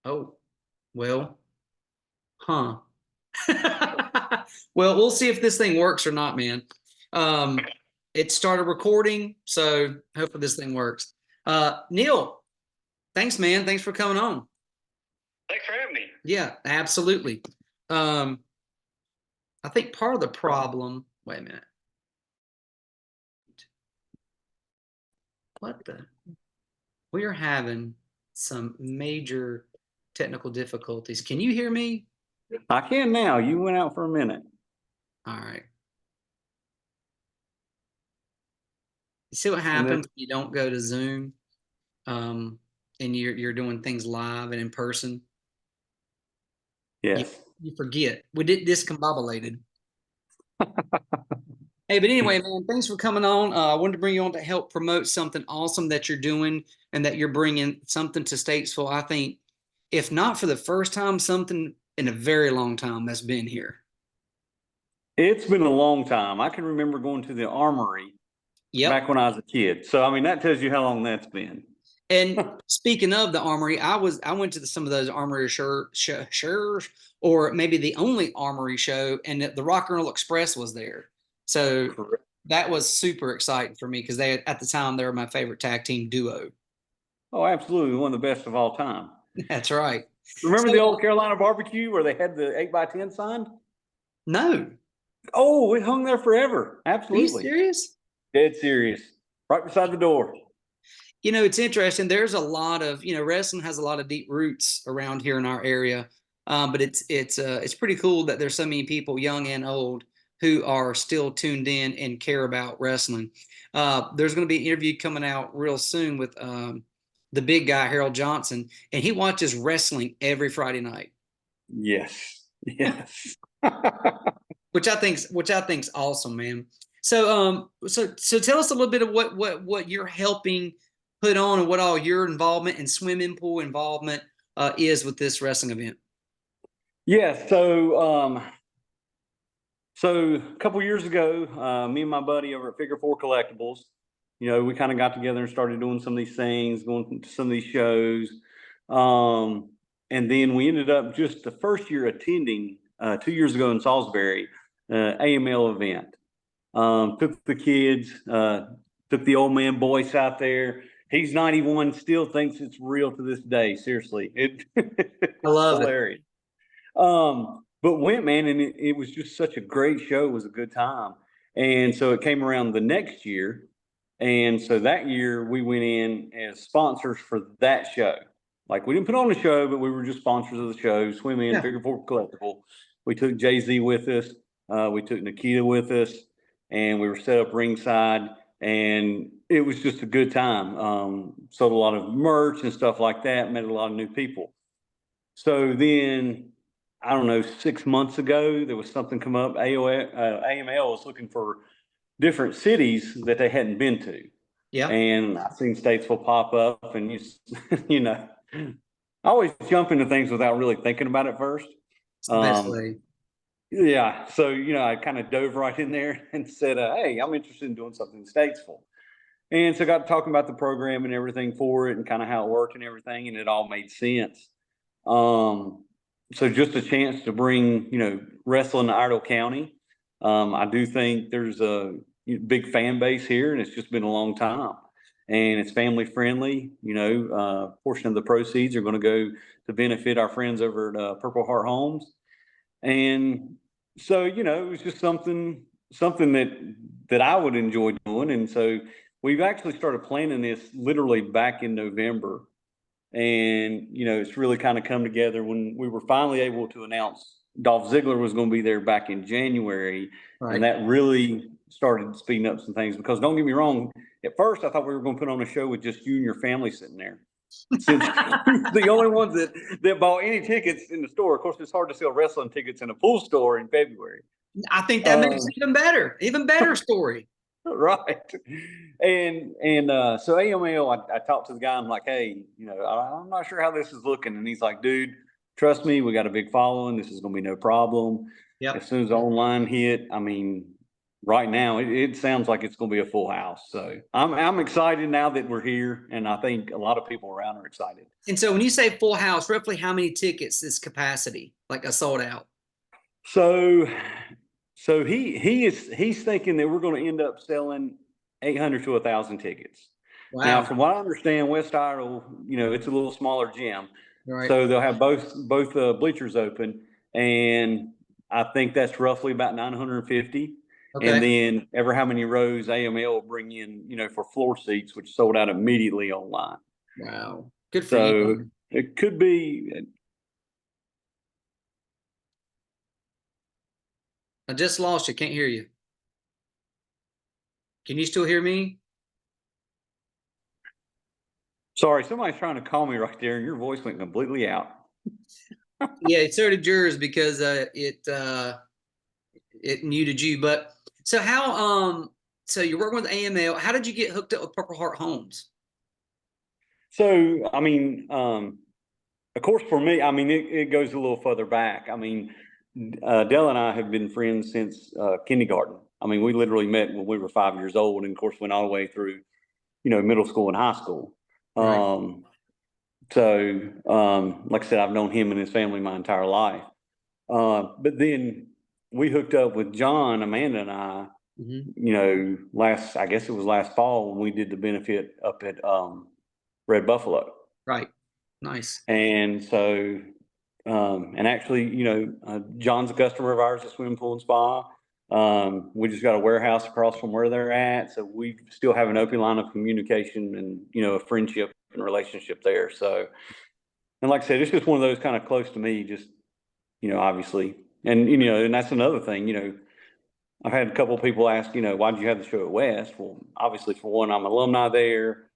Oh, well, huh. Well, we'll see if this thing works or not, man. Um, it started recording, so hopefully this thing works. Neil, thanks, man. Thanks for coming on. Thanks for having me. Yeah, absolutely. Um, I think part of the problem, wait a minute. What the? We are having some major technical difficulties. Can you hear me? I can now. You went out for a minute. All right. You see what happens when you don't go to Zoom, and you're doing things live and in person? Yes. You forget. We did discombobulated. Hey, but anyway, man, thanks for coming on. I wanted to bring you on to help promote something awesome that you're doing and that you're bringing something to Statesville. I think, if not for the first time, something in a very long time that's been here. It's been a long time. I can remember going to the armory back when I was a kid. So, I mean, that tells you how long that's been. And speaking of the armory, I went to some of those armory shows, or maybe the only armory show, and the Rock and Roll Express was there. So correct. That was super exciting for me because at the time they were my favorite tag team duo. Oh, absolutely, one of the best of all time. That's right. Remember the old Carolina barbecue where they had the 8x10 sign? No. Oh, it hung there forever. Absolutely. Are you serious? Dead serious. Right beside the door. You know, it's interesting. There's a lot of, wrestling has a lot of deep roots around here in our area. But it's pretty cool that there's so many people, young and old, who are still tuned in and care about wrestling. There's going to be an interview coming out real soon with the big guy, Harold Johnson, and he watches wrestling every Friday night. Yes. Yes. which I think's awesome, man. So so tell us a little bit of what you're helping put on and what all your involvement and swimming pool involvement is with this wrestling event. Yeah, so a couple years ago, me and my buddy over at Figure Four Collectibles, we kind of got together and started doing some of these things, going to some of these shows. And then we ended up just the first year attending 2 years ago in Salisbury, AML event. Took the kids, took the old man Boyce out there. He's 91, still thinks it's real to this day. Seriously, I love hilarious. But went, man, and it was just such a great show. It was a good time. And so it came around the next year. And so that year we went in as sponsors for that show. Like, we didn't put on the show, but we were just sponsors of the show. Swim In, Figure Four Collectible. We took Jay-Z with us. We took Nikita with us, and we were set up ringside, and it was just a good time. Sold a lot of merch and stuff like that, met a lot of new people. So then, I don't know, 6 months ago, there was something come up. AML was looking for different cities that they hadn't been to. Yeah. And I seen Statesville pop up, and I always jump into things without really thinking about it first. It's the best way. Yeah. So, I kind of dove right in there and said, hey, I'm interested in doing something in Statesville. And so got to talking about the program and everything for it and kind of how it worked and everything, and it all made sense. So just a chance to bring, wrestling to Iredell County. I do think there's a big fan base here, and it's just been a long time. And it's family friendly. Portion of the proceeds are going to go to benefit our friends over at Purple Heart Homes. And so, it was just something that I would enjoy doing. And so we've actually started planning this literally back in November. And, it's really kind of come together when we were finally able to announce Dolph Ziggler was going to be there back in January. Right. And that really started speeding up some things, because don't get me wrong, at first I thought we were going to put on a show with just you and your family sitting there. Since the only ones that bought any tickets in the store. Of course, it's hard to sell wrestling tickets in a pool store in February. I think that makes it even better story. Right. And so AML, I talked to the guy. I'm like, hey, I'm not sure how this is looking. And he's like, dude, trust me, we got a big following. This is going to be no problem. Yep. As soon as the online hit, I mean, right now it sounds like it's going to be a full house. So I'm excited now that we're here, and I think a lot of people around are excited. And so when you say full house, roughly how many tickets is capacity, like a sold out? So he's thinking that we're going to end up selling 800 to 1,000 tickets. Now, Wow. from what I understand, West Iredell, it's a little smaller gym, Right. so they'll have both bleachers open, and I think that's roughly about 950. Okay. And then ever how many rows AML will bring in, for floor seats, which sold out immediately online. Wow. Good for So you. it could be. I just lost you. Can't hear you. Can you still hear me? Sorry, somebody's trying to call me right there, and your voice went completely out. Yeah, so did yours because it muted you. But so so you're working with AML. How did you get hooked up with Purple Heart Homes? So, I mean, of course, for me, I mean, it goes a little further back. I mean, Dell and I have been friends since kindergarten. I mean, we literally met when we were 5 years old, and of course, went all the way through, middle school and high school. Right. Like I said, I've known him and his family my entire life. But then we hooked up with John, Amanda, and I. I guess it was last fall when we did the benefit up at Red Buffalo. Right. Nice. And so, and actually, John's a customer of ours at Swin Pool and Spa. We just got a warehouse across from where they're at. So we still have an open line of communication and, a friendship and relationship there. So, and like I said, it's just one of those kind of close to me, just, obviously. And, and that's another thing, I've had a couple of people ask, why did you have the show at West? Well, obviously, for one, I'm alumni there,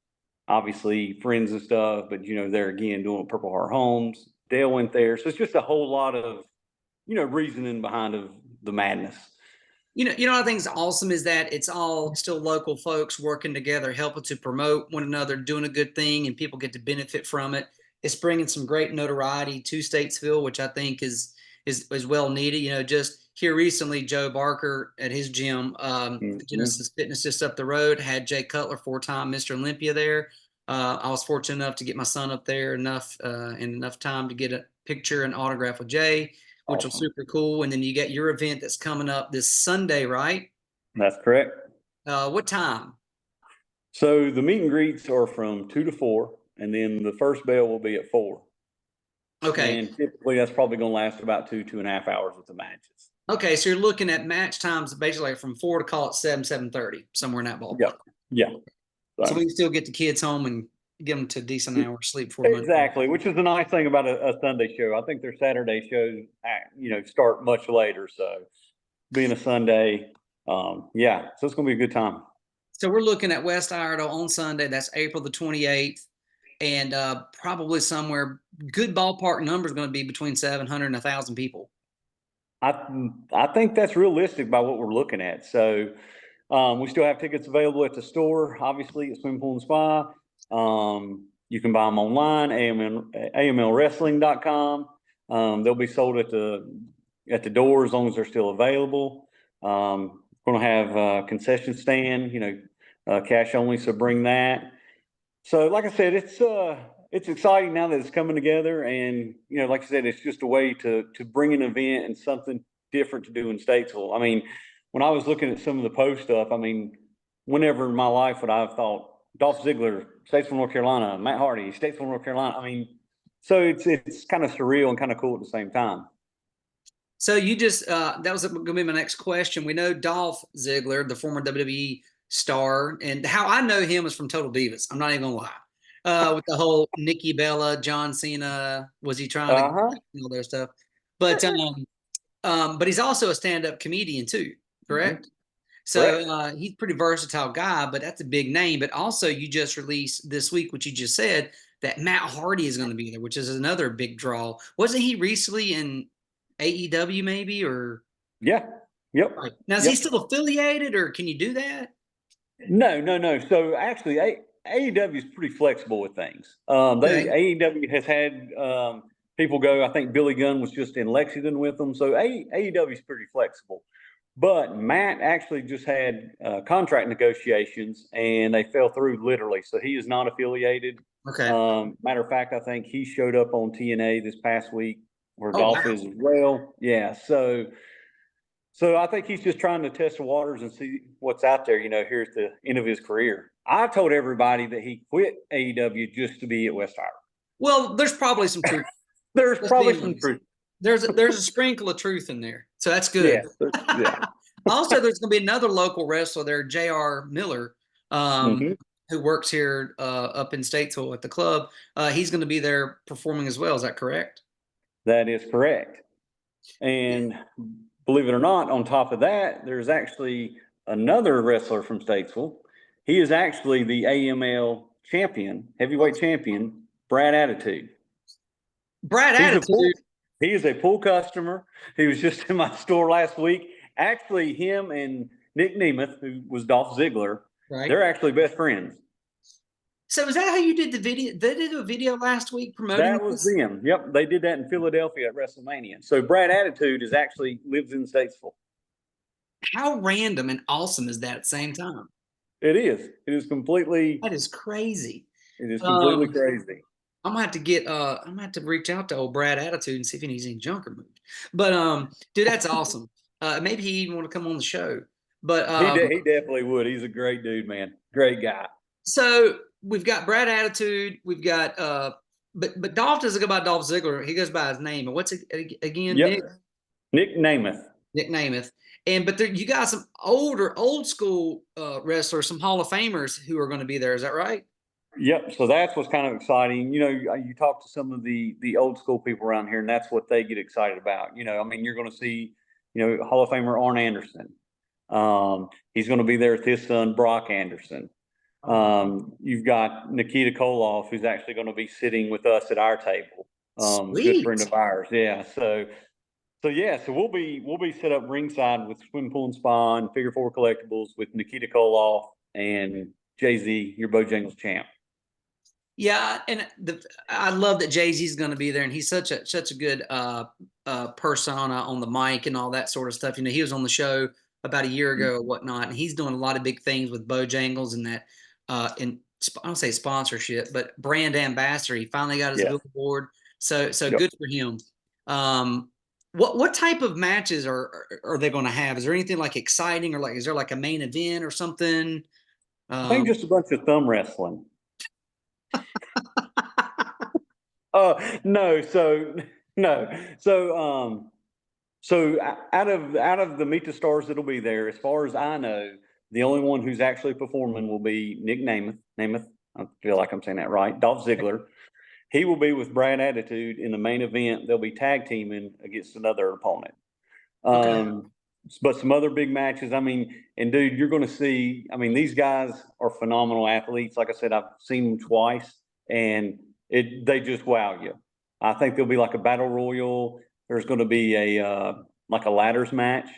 obviously friends and stuff, but there again doing Purple Heart Homes. Dale went there, so it's just a whole lot of reasoning behind of the madness. What I think is awesome is that it's all still local folks working together, helping to promote one another, doing a good thing, and people get to benefit from it. It's bringing some great notoriety to Statesville, which I think is well needed. Just here recently, Joe Barker at his gym, Genesis Fitness just up the road, had Jay Cutler, 4-time Mr. Olympia there. I was fortunate enough to get my son up there in enough time to get a picture and autograph with Jay, which was super cool. And then you get your event that's coming up this Sunday, right? That's correct. What time? So the meet and greets are from 2 to 4, and then the first bell will be at 4. Okay. And typically that's probably going to last about 2.5 hours with the matches. Okay, so you're looking at match times basically from 4 to call it 7:30, somewhere in that ballpark. Yeah. So we can still get the kids home and get them to a decent hour of sleep before exactly, which is the nice thing about a Sunday show. I think their Saturday shows, start much later. So being a Sunday, so it's going to be a good time. So we're looking at West Iredell on Sunday. That's April the 28th. And probably somewhere good ballpark number is going to be between 700 and 1,000 people. I think that's realistic by what we're looking at. So we still have tickets available at the store, obviously at Swim Pool and Spa. You can buy them online, AMLwrestling.com. They'll be sold at the door as long as they're still available. Going to have a concession stand, cash only, so bring that. So like I said, it's exciting now that it's coming together, and like I said, it's just a way to bring an event and something different to do in Statesville. I mean, when I was looking at some of the post stuff, I mean, whenever in my life would I have thought Dolph Ziggler, Statesville, North Carolina, Matt Hardy, Statesville, North Carolina. I mean, so it's kind of surreal and kind of cool at the same time. So you just that was going to be my next question. We know Dolph Ziggler, the former WWE star, and how I know him is from Total Divas. I'm not even gonna lie. With the whole Nikki Bella, John Cena, was he trying to all their stuff? But he's also a stand-up comedian too, correct? So he's a pretty versatile guy, but that's a big name. But also, you just released this week, which you just said, that Matt Hardy is going to be there, which is another big draw. Wasn't he recently in AEW maybe, or? Yeah. Yep. Right. Now, is he still affiliated, or can you do that? No. So actually, AEW is pretty flexible with things. AEW has had people go. I think Billy Gunn was just in Lexington with them. So AEW is pretty flexible. But Matt actually just had contract negotiations and they fell through literally. So he is not affiliated. Okay. Matter of fact, I think he showed up on TNA this past week where Oh, Dolph wow. is as well. Yeah. So I think he's just trying to test the waters and see what's out there, here at the end of his career. I told everybody that he quit AEW just to be at West Ira. Well, there's probably some truth. There's Let's probably be some honest. truth. There's a sprinkle of truth in there, so that's good. Yeah. Also, there's going to be another local wrestler there, J.R. Miller, Mhm. who works here up in Statesville at the club. He's going to be there performing as well. Is that correct? That is correct. And believe it or not, on top of that, there's actually another wrestler from Statesville. He is actually the AML champion, heavyweight champion, Brad Attitude. Brad Attitude. He is a pool customer. He was just in my store last week. Actually, him and Nick Nemeth, who was Dolph Ziggler, Right. They're actually best friends. So is that how you did the video? They did a video last week promoting That was this? them. Yep, they did that in Philadelphia at WrestleMania. So Brad Attitude is actually lives in Statesville. How random and awesome is that at the same time? It is. It is completely. That is crazy. It is completely crazy. I'm gonna have to get I'm gonna have to reach out to old Brad Attitude and see if he needs any junk removed. But dude, that's awesome. Maybe he even want to come on the show. But He definitely would. He's a great dude, man. Great guy. So we've got Brad Attitude. We've got but Dolph doesn't go by Dolph Ziggler. He goes by his name. And what's it again? Yep. Nick Nemeth. Nick Nemeth. But you got some old school wrestlers, some Hall of Famers who are going to be there. Is that right? Yep. So that's what's kind of exciting. You talk to some of the old school people around here, and that's what they get excited about. I mean, you're going to see, Hall of Famer Arn Anderson. He's going to be there with his son Brock Anderson. You've got Nikita Koloff, who's actually going to be sitting with us at our table. Good friend of ours. Yeah. So we'll be set up ringside with Swin Pool and Spa and Figure Four Collectibles with Nikita Koloff and Jay-Z, your Bojangles champ. Yeah, and I love that Jay-Z's going to be there, and he's such a good persona on the mic and all that sort of stuff. He was on the show about a year ago or whatnot, and he's doing a lot of big things with Bojangles and that. I don't say sponsorship, but brand ambassador. He finally got his billboard, so good for him. What type of matches are they going to have? Is there anything like exciting or is there like a main event or something? I think just a bunch of thumb wrestling. No. So out of the Meet the Stars that'll be there, as far as I know, the only one who's actually performing will be Nick Nemeth. I feel like I'm saying that right. Dolph Ziggler. He will be with Brad Attitude in the main event. They'll be tag teaming against another opponent. But some other big matches. I mean, and dude, you're going to see. I mean, these guys are phenomenal athletes. Like I said, I've seen them twice, and they just wow you. I think there'll be like a battle royal. There's going to be a ladders match.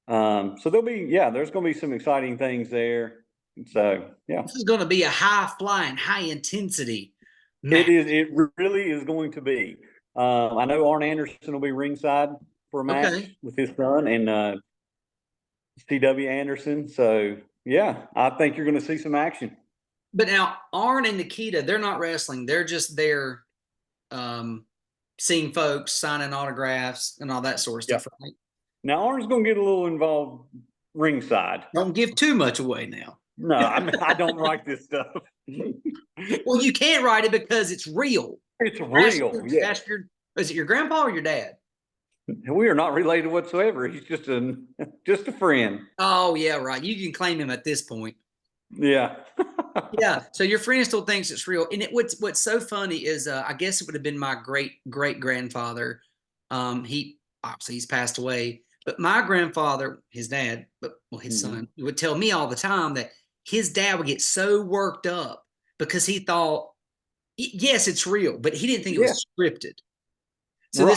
So there's going to be some exciting things there. So yeah, this is going to be a high flying, high intensity match. It is. It really is going to be. I know Arn Anderson will be ringside for a match with his son and C.W. Anderson. So yeah, I think you're going to see some action. But now Arn and Nikita, they're not wrestling. They're just there, seeing folks, signing autographs, and all that sort of stuff. Right? Now Arn's going to get a little involved ringside. Don't give too much away now. No, I mean I don't write this stuff. Well, you can't write it because it's real. It's real. Is it your grandpa or your dad? We are not related whatsoever. He's just a friend. Oh yeah, right. You can claim him at this point. Yeah. Yeah. So your friend still thinks it's real. And what's so funny is I guess it would have been my great grandfather. He's passed away. But my grandfather, his dad, his son, would tell me all the time that his dad would get so worked up because he thought, yes, it's real, but he didn't think it was scripted. So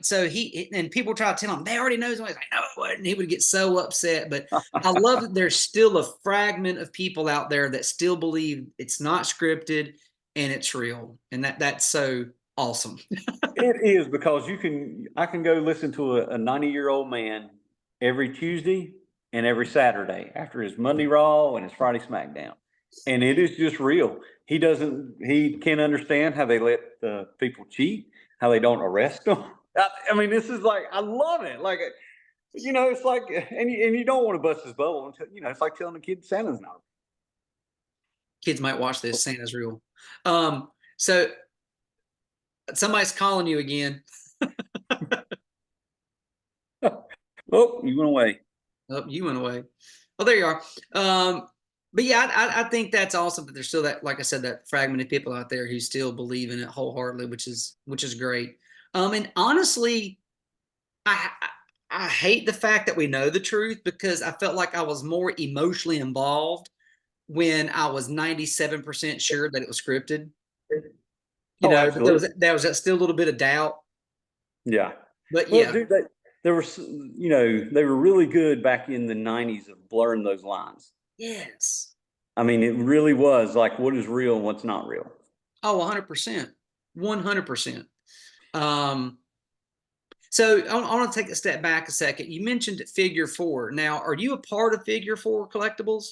So and people try to tell him they already know. He's like, no, it wasn't. And he would get so upset. But I love that there's still a fragment of people out there that still believe it's not scripted and it's real, and that's so awesome. It is, because I can go listen to a 90-year-old man every Tuesday and every Saturday after his Monday Raw and his Friday SmackDown. And it is just real. He can't understand how they let the people cheat, how they don't arrest them. I mean, this is like, I love it. Like, it's like, and you don't want to bust his bubble until, it's like telling a kid Santa's not. Kids might watch this. Santa's real. So somebody's calling you again. Oh, you went away. Oh, you went away. Oh, there you are. But yeah, I think that's awesome that there's still that, like I said, that fragment of people out there who still believe in it wholeheartedly, which is great. And honestly, I hate the fact that we know the truth, because I felt like I was more emotionally involved when I was 97% sure that it was scripted. Oh, But absolutely. there was that still a little bit of doubt. Yeah. But Well, yeah, dude, there were, they were really good back in the 90s of blurring those lines. yes. I mean, it really was like, what is real and what's not real. Oh, 100%. 100%. So I want to take a step back a second. You mentioned Figure Four. Now, are you a part of Figure Four Collectibles?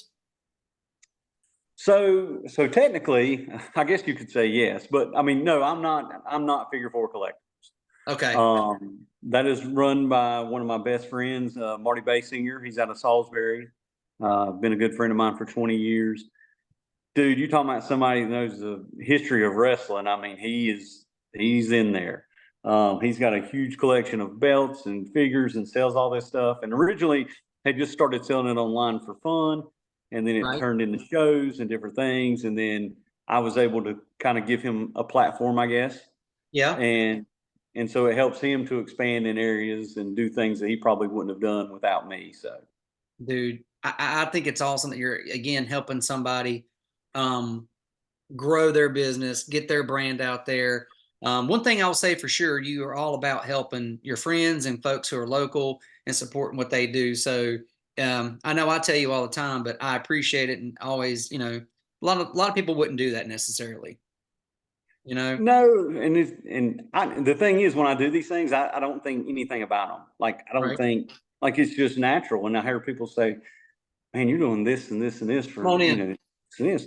So technically, I guess you could say yes, but I mean, no, I'm not Figure Four Collector. Okay. That is run by one of my best friends, Marty Basinger. He's out of Salisbury. Been a good friend of mine for 20 years. Dude, you talking about somebody who knows the history of wrestling. I mean, he's in there. He's got a huge collection of belts and figures and sells all this stuff. And originally, they just started selling it online for fun, and then it Right. turned into shows and different things. And then I was able to kind of give him a platform, I guess. Yeah. And so it helps him to expand in areas and do things that he probably wouldn't have done without me. So, Dude, I think it's awesome that you're, again, helping somebody grow their business, get their brand out there. One thing I'll say for sure, you are all about helping your friends and folks who are local and supporting what they do. So I know I tell you all the time, but I appreciate it, and always, a lot of people wouldn't do that necessarily. no, and the thing is, when I do these things, I don't think anything about them. Like, I don't Right. think, like, it's just natural. And I hear people say, "Man, you're doing this and this and this Come for on in. this and this,"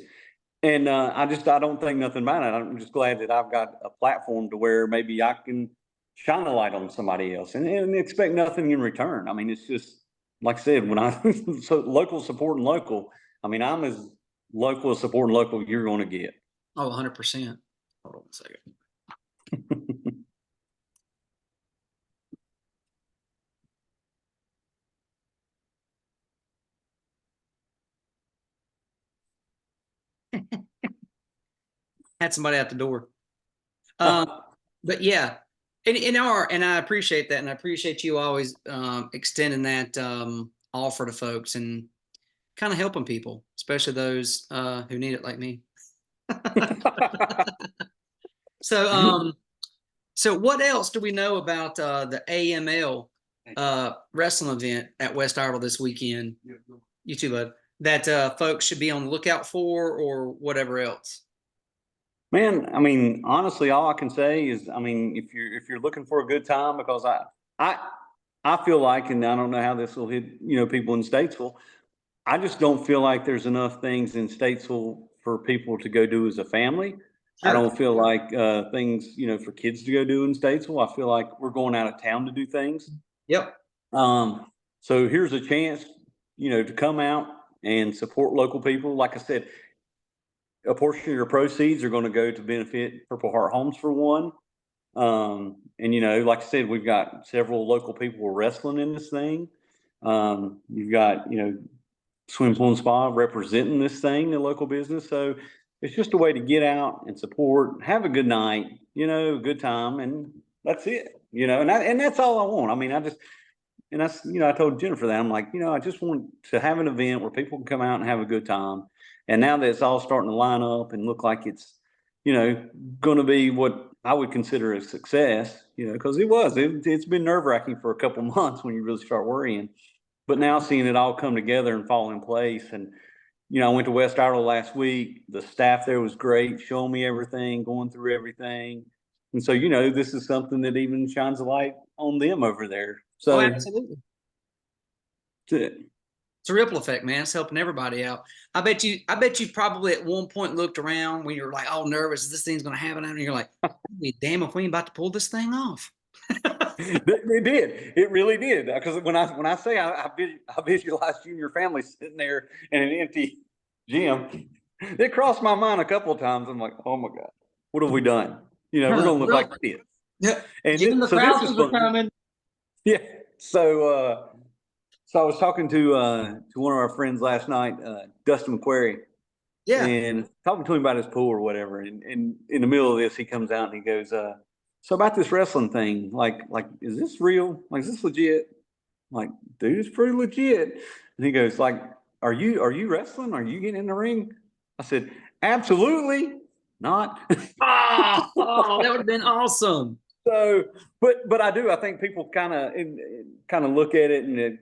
and I don't think nothing about it. I'm just glad that I've got a platform to where maybe I can shine a light on somebody else and expect nothing in return. I mean, it's just like I said, when I so local supporting local. I mean, I'm as local as supporting local you're going to get. Oh, 100%. Hold on a second. Had somebody at the door. But yeah, and I appreciate that, and I appreciate you always extending that offer to folks and kind of helping people, especially those who need it, like me. So, so what else do we know about the AML wrestling event at West Idle this weekend? You too, bud. That folks should be on the lookout for, or whatever else. Man, I mean, honestly, all I can say is, I mean, if you're looking for a good time, because I I feel like, and I don't know how this will hit, people in Statesville. I just don't feel like there's enough things in Statesville for people to go do as a family. I Sure. don't feel like things, for kids to go do in Statesville. I feel like we're going out of town to do things. Yep. Um, so here's a chance, to come out and support local people. Like I said, a portion of your proceeds are going to go to benefit Purple Heart Homes for one. And like I said, we've got several local people wrestling in this thing. You've got, Swin Pool and Spa representing this thing, the local business. So it's just a way to get out and support, have a good night, good time, and that's it. And that's all I want. I mean, and that's, I told Jennifer that. I'm like, I just want to have an event where people can come out and have a good time. And now that it's all starting to line up and look like it's, going to be what I would consider a success, because it's been nerve wracking for a couple months when you really start worrying. But now seeing it all come together and fall in place. And, I went to West Idle last week. The staff there was great, showing me everything, going through everything. And so, this is something that even shines a light on them over there. Oh, So absolutely. That's it. It's a ripple effect, man. It's helping everybody out. I bet you probably at one point looked around when you're like all nervous, this thing's gonna happen, and you're like, damn if we ain't about to pull this thing off. It did. It really did. Because when I say I visualized you and your family sitting there in an empty gym, it crossed my mind a couple of times. I'm like, oh my God, what have we done? You know, we're gonna look like kids. Yeah. And Even the so this is are coming. Yeah. So I was talking to one of our friends last night, Dustin McQuarrie, Yeah. and talking to him about his pool or whatever. And in the middle of this, he comes out and he goes, "So about this wrestling thing, like, is this real? Like, is this legit?" I'm like, dude, it's pretty legit. And he goes, like, are you wrestling? Are you getting in the ring? I said, absolutely not. Oh, that would have been awesome. So, but I do. I think people kind of look at it, and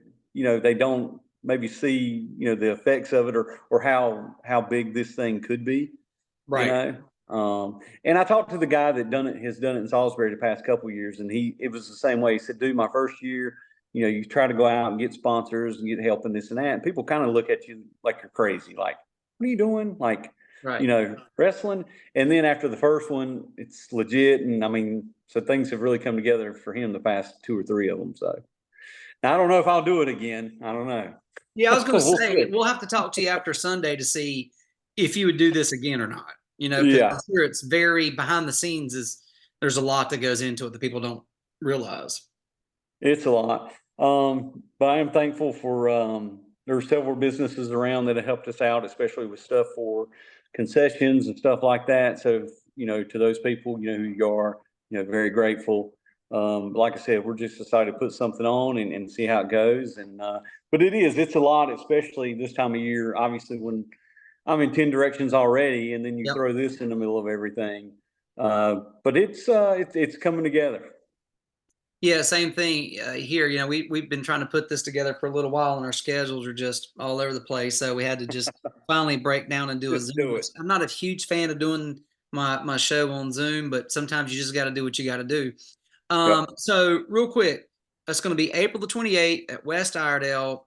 they don't maybe see the effects of it, or how big this thing could be. Right. And I talked to the guy that has done it in Salisbury the past couple of years, and it was the same way. He said, "Dude, my first year, you try to go out and get sponsors and get help and this and that, and people kind of look at you like you're crazy. Like, what are you doing? Like, right. Wrestling." And then after the first one, it's legit. And I mean, so things have really come together for him the past 2 or 3 of them. So now I don't know if I'll do it again. I don't know. Yeah, I was going to We'll say, see. we'll have to talk to you after Sunday to see if you would do this again or not. Because Yeah. I'm sure it's very behind the scenes. There's a lot that goes into it that people don't realize. It's a lot. But I am thankful for there are several businesses around that have helped us out, especially with stuff for concessions and stuff like that. So, to those people, who you are, very grateful. Like I said, we're just decided to put something on and see how it goes. And but it's a lot, especially this time of year. Obviously, when I'm in 10 directions already, and then you Yep. throw this in the middle of everything. But it's coming together. Yeah, same thing here. We've been trying to put this together for a little while, and our schedules are just all over the place. So we had to just finally break down and do a Just Zoom. do it. I'm not a huge fan of doing my show on Zoom, but sometimes you just got to do what you got to do. Yep. So real quick, that's going to be April the 28th at West Iredell.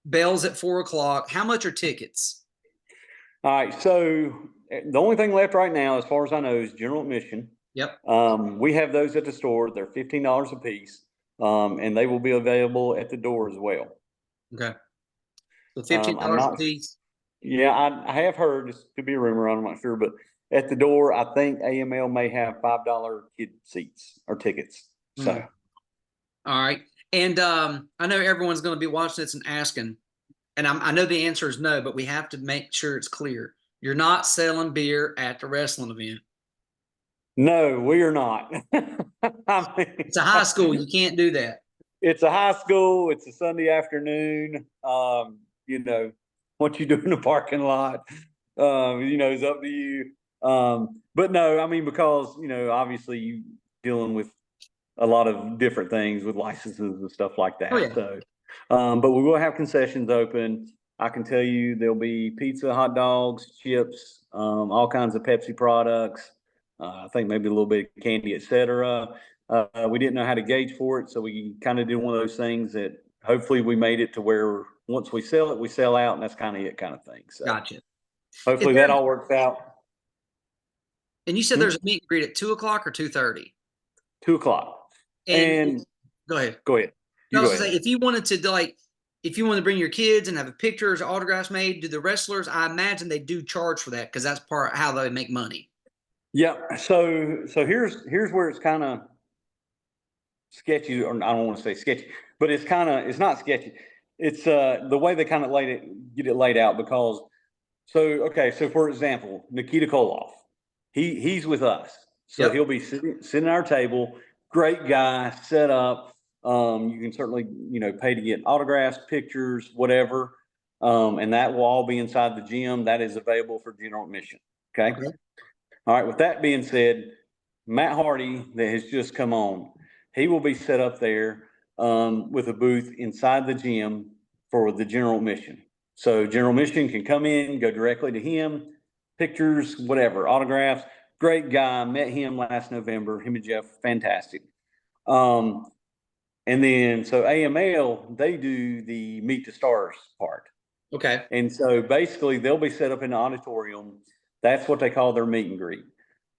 Bells at 4:00. How much are tickets? All right. So the only thing left right now, as far as I know, is general admission. Yep. We have those at the store. They're $15 a piece, and they will be available at the door as well. Okay. So $15 a piece. Yeah, I have heard, this could be a rumor, I'm not sure, but at the door, I think AML may have $5 kid seats or tickets. So, All right. And I know everyone's going to be watching this and asking, and I know the answer is no, but we have to make sure it's clear. You're not selling beer at the wrestling event. no, we are not. It's a high school. You can't do that. It's a high school. It's a Sunday afternoon. What you do in the parking lot, is up to you. But no, I mean, because, obviously you dealing with a lot of different things with licenses and stuff like that. Oh, yeah. So, but we will have concessions open. I can tell you there'll be pizza, hot dogs, chips, all kinds of Pepsi products. I think maybe a little bit of candy, etc. We didn't know how to gauge for it, so we kind of did one of those things that hopefully we made it to where once we sell it, we sell out, and that's kind of it, kind of thing. So Gotcha. hopefully that all works out. And you said there's a meet and greet at 2:00 or 2:30? 2:00. And go ahead. Go ahead. I was gonna say, if you wanted to bring your kids and have pictures, autographs made, do the wrestlers, I imagine they do charge for that because that's part of how they make money. Yeah. So here's where it's kind of sketchy, or I don't want to say sketchy, but it's not sketchy. It's the way they kind of get it laid out, because so for example, Nikita Koloff, he's with us. So Yep. he'll be sitting at our table, great guy, set up. You can certainly, pay to get autographs, pictures, whatever. And that will all be inside the gym. That is available for general admission. Okay. All right. With that being said, Matt Hardy, that has just come on, he will be set up there with a booth inside the gym for the general admission. So general admission can come in, go directly to him, pictures, whatever, autographs. Great guy. Met him last November. Him and Jeff, fantastic. And then, so AML, they do the Meet the Stars part. Okay. And so basically they'll be set up in the auditorium. That's what they call their meet and greet.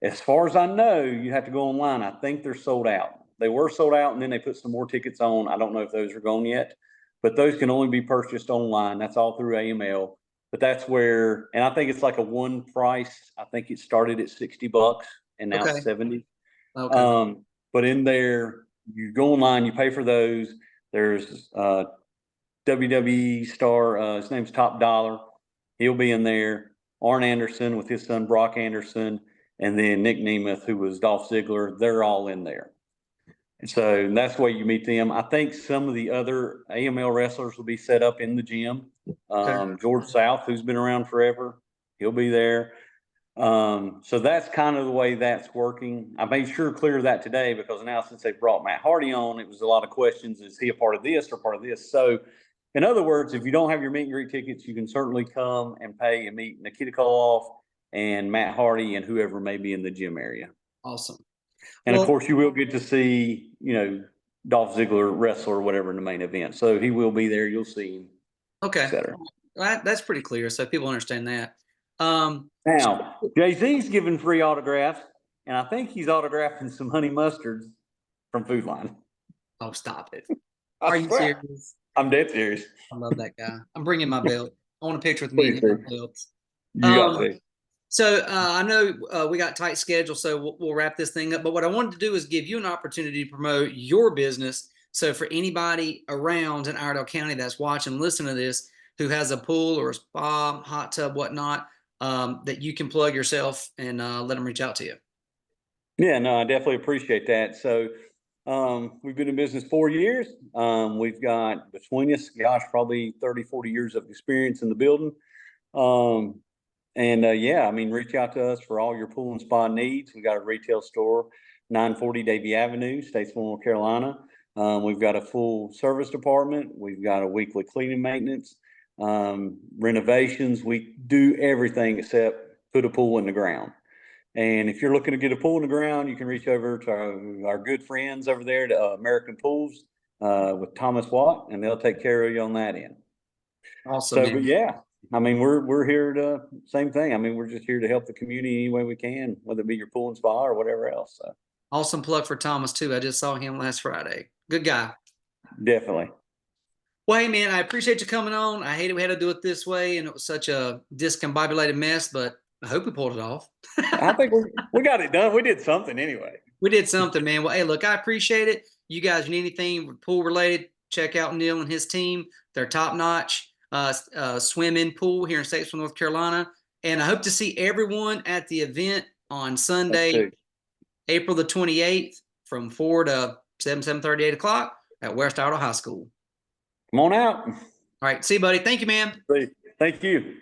As far as I know, you have to go online. I think they're sold out. They were sold out and then they put some more tickets on. I don't know if those are gone yet, but those can only be purchased online. That's all through AML. But that's where, and I think it's like a one price. I think it started at $60 and now Okay. it's 70. Okay. But in there, you go online, you pay for those. There's WWE star, his name's Top Dollar. He'll be in there. Arn Anderson with his son Brock Anderson, and then Nick Nemeth, who was Dolph Ziggler. They're all in there. And so that's where you meet them. I think some of the other AML wrestlers will be set up in the gym. Okay. George South, who's been around forever, he'll be there. So that's kind of the way that's working. I made sure to clear that today because now since they brought Matt Hardy on, it was a lot of questions. Is he a part of this or part of this? So in other words, if you don't have your meet and greet tickets, you can certainly come and pay and meet Nikita Koloff and Matt Hardy and whoever may be in the gym area. Awesome. And of Well, course, you will get to see, Dolph Ziggler wrestle or whatever in the main event. So he will be there. You'll see him, okay. et cetera. That's pretty clear. So people understand that. Um, Now, Jay-Z's giving free autographs, and I think he's autographing some honey mustards from Food Line. oh, stop it. I Are you swear. serious? I'm dead serious. I love that guy. I'm bringing my belt. I want a picture with me Please and him do. on belts. You got to. So I know we got tight schedule, so we'll wrap this thing up. But what I wanted to do is give you an opportunity to promote your business. So for anybody around in Iredell County that's watching, listen to this, who has a pool or a spa, hot tub, whatnot, that you can plug yourself and let them reach out to you. Yeah, no, I definitely appreciate that. So we've been in business 4 years. We've got between us, gosh, probably 30, 40 years of experience in the building. Yeah, I mean, reach out to us for all your pool and spa needs. We got a retail store, 940 Davie Avenue, Statesville, North Carolina. We've got a full service department. We've got a weekly cleaning maintenance, renovations. We do everything except put a pool in the ground. And if you're looking to get a pool in the ground, you can reach over to our good friends over there to American Pools with Thomas Watt, and they'll take care of you on that end. Awesome, So, man. but yeah, I mean, we're here to same thing. I mean, we're just here to help the community any way we can, whether it be your pool and spa or whatever else. So Awesome plug for Thomas too. I just saw him last Friday. Good guy. definitely. Well, hey man, I appreciate you coming on. I hated we had to do it this way, and it was such a discombobulated mess, but I hope we pulled it off. I think we got it done. We did something anyway. We did something, man. Well, hey, look, I appreciate it. You guys need anything pool related, check out Neil and his team. They're top notch. Swim pool here in Statesville, North Carolina. And I hope to see everyone at the event on Sunday, April the 28th from 4 to 7:30, 8 o'clock at West Iredell High School. Come on out. All right. See you, buddy. Thank you, man. Thank you.